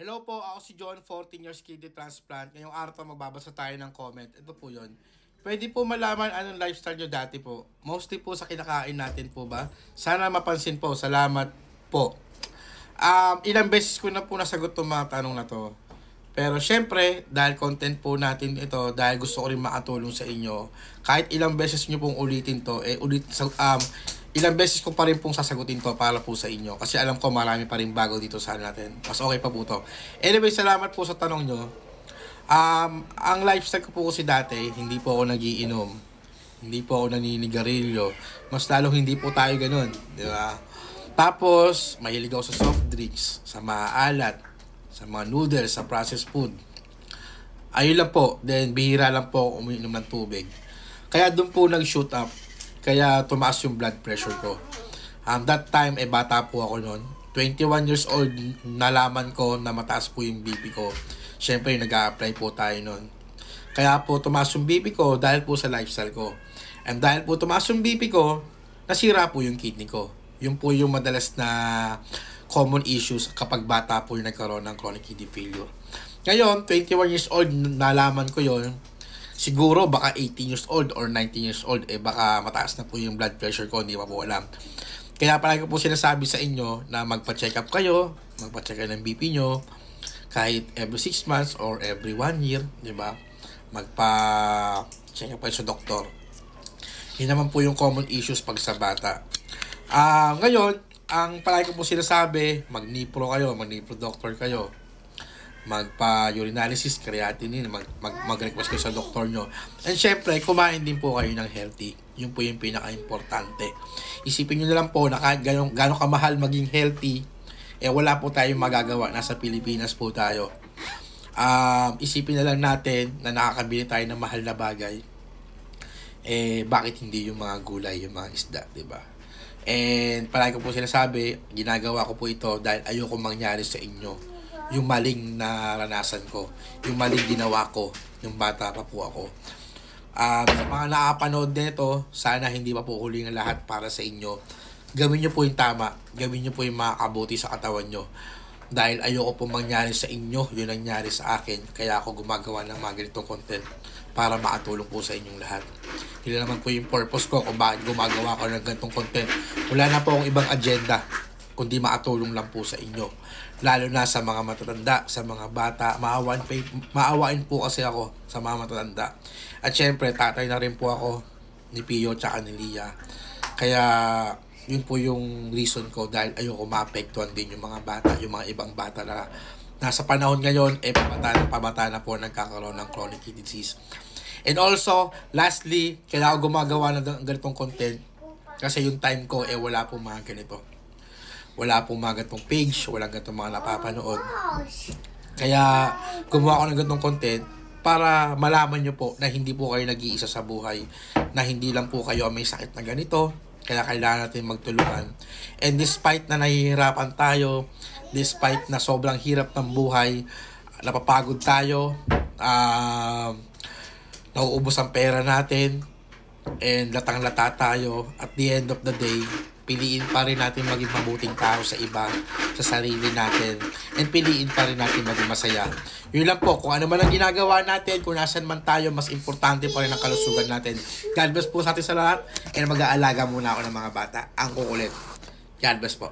Hello po, ako si John, 14 years kidney transplant. Ngayong araw to magbabasa tayo ng comment. Ito po yon. Pwede po malaman anong lifestyle nyo dati po. Mostly po sa kinakain natin po ba? Sana mapansin po. Salamat po. Ilang beses ko na po nasagot itong mga tanong na to. Pero syempre, dahil content po natin ito, dahil gusto ko rin makatulong sa inyo, kahit ilang beses nyo pong ulitin to, ilang beses ko pa rin pong sasagutin to para po sa inyo. Kasi alam ko marami pa rin bago dito sa natin. Mas okay pa po to. Anyway, salamat po sa tanong nyo. Ang lifestyle ko po kasi dati, hindi po ako nagiinom. Hindi po ako naninigarilyo. Mas lalong hindi po tayo ganun. Di ba? Tapos, mahilig ako sa soft drinks, sa maalat, sa mga noodles, sa processed food. Ayun lang po. Then, bihira lang po ako umiinom ng tubig. Kaya doon po nag-shoot up. Kaya tumaas yung blood pressure ko. That time, bata po ako noon. 21 years old, nalaman ko na mataas po yung BP ko. Siyempre, nag-a-apply po tayo noon. Kaya po tumaas yung BP ko dahil po sa lifestyle ko. And dahil po tumaas yung BP ko, nasira po yung kidney ko. Yun po yung madalas na common issues kapag bata po yung nagkaroon ng chronic kidney failure. Ngayon, 21 years old, nalaman ko yon. Siguro baka 18 years old or 19 years old, baka mataas na po yung blood pressure ko, hindi pa po alam. Kaya palagi ko po sinasabi sa inyo na magpa-check up kayo, magpa-check kayo ng BP nyo, kahit every 6 months or every 1 year, di ba? Magpa-check up kayo sa doktor. Yun naman po yung common issues pag sa bata. Ngayon, ang palagi ko po sinasabi, mag-nipro kayo, mag-nipro doctor kayo. Magpa-urinalysis, creatinine, mag-request kayo sa doktor nyo. And syempre, kumain din po kayo ng healthy. Yun po yung pinaka-importante. Isipin nyo na lang po na kahit gano'ng kamahal maging healthy, wala po tayong magagawa. Nasa Pilipinas po tayo. Isipin na lang natin na nakakabili tayo ng mahal na bagay. Bakit hindi yung mga gulay, yung mga isda, diba? And palagi ko po sinasabi, ginagawa ko po ito dahil ayoko mangyari sa inyo yung maling naranasan ko, yung maling ginawa ko, yung bata pa po ako. Sa mga nakapanood nito, sana hindi pa po huling ang lahat para sa inyo. Gawin nyo po yung tama, gawin nyo po yung makakabuti sa katawan nyo. Dahil ayoko po mangyari sa inyo, yun nangyari sa akin. Kaya ako gumagawa ng mga ganitong content para makatulong po sa inyong lahat. Hindi naman po yung purpose ko kung bakit gumagawa ko ng ganitong content. Wala na po akong ibang agenda, kundi makatulong lang po sa inyo. Lalo na sa mga matatanda, sa mga bata. Maawain po kasi ako sa mga matatanda. At syempre, tatay na rin po ako ni Pio tsaka ni Lia. Kaya, yun po yung reason ko dahil ayoko maapektuhan din yung mga bata, yung mga ibang bata na nasa panahon ngayon, pabata na po nagkakaroon ng chronic kidney disease. And also, lastly, kailangan gumagawa ng ganitong content kasi yung time ko, wala po mga ganito. Wala pong mga ganitong page, walang ganitong mga napapanood. Kaya gumawa ako ng ganitong content para malaman nyo po na hindi po kayo nag-iisa sa buhay. Na hindi lang po kayo may sakit na ganito. Kaya kailangan natin magtulungan. And despite na nahihirapan tayo, despite na sobrang hirap ng buhay, napapagod tayo, nauubos ang pera natin, and latang-lata tayo, at the end of the day, piliin pa rin natin maging mabuting tao sa iba, sa sarili natin, and piliin pa rin natin maging masaya. Yun lang po, kung ano man ang ginagawa natin, kung nasan man tayo, mas importante pa rin ang kalusugan natin. God bless po sa atin sa lahat, and mag-aalaga muna ako ng mga bata. Ang kukulit. God bless po.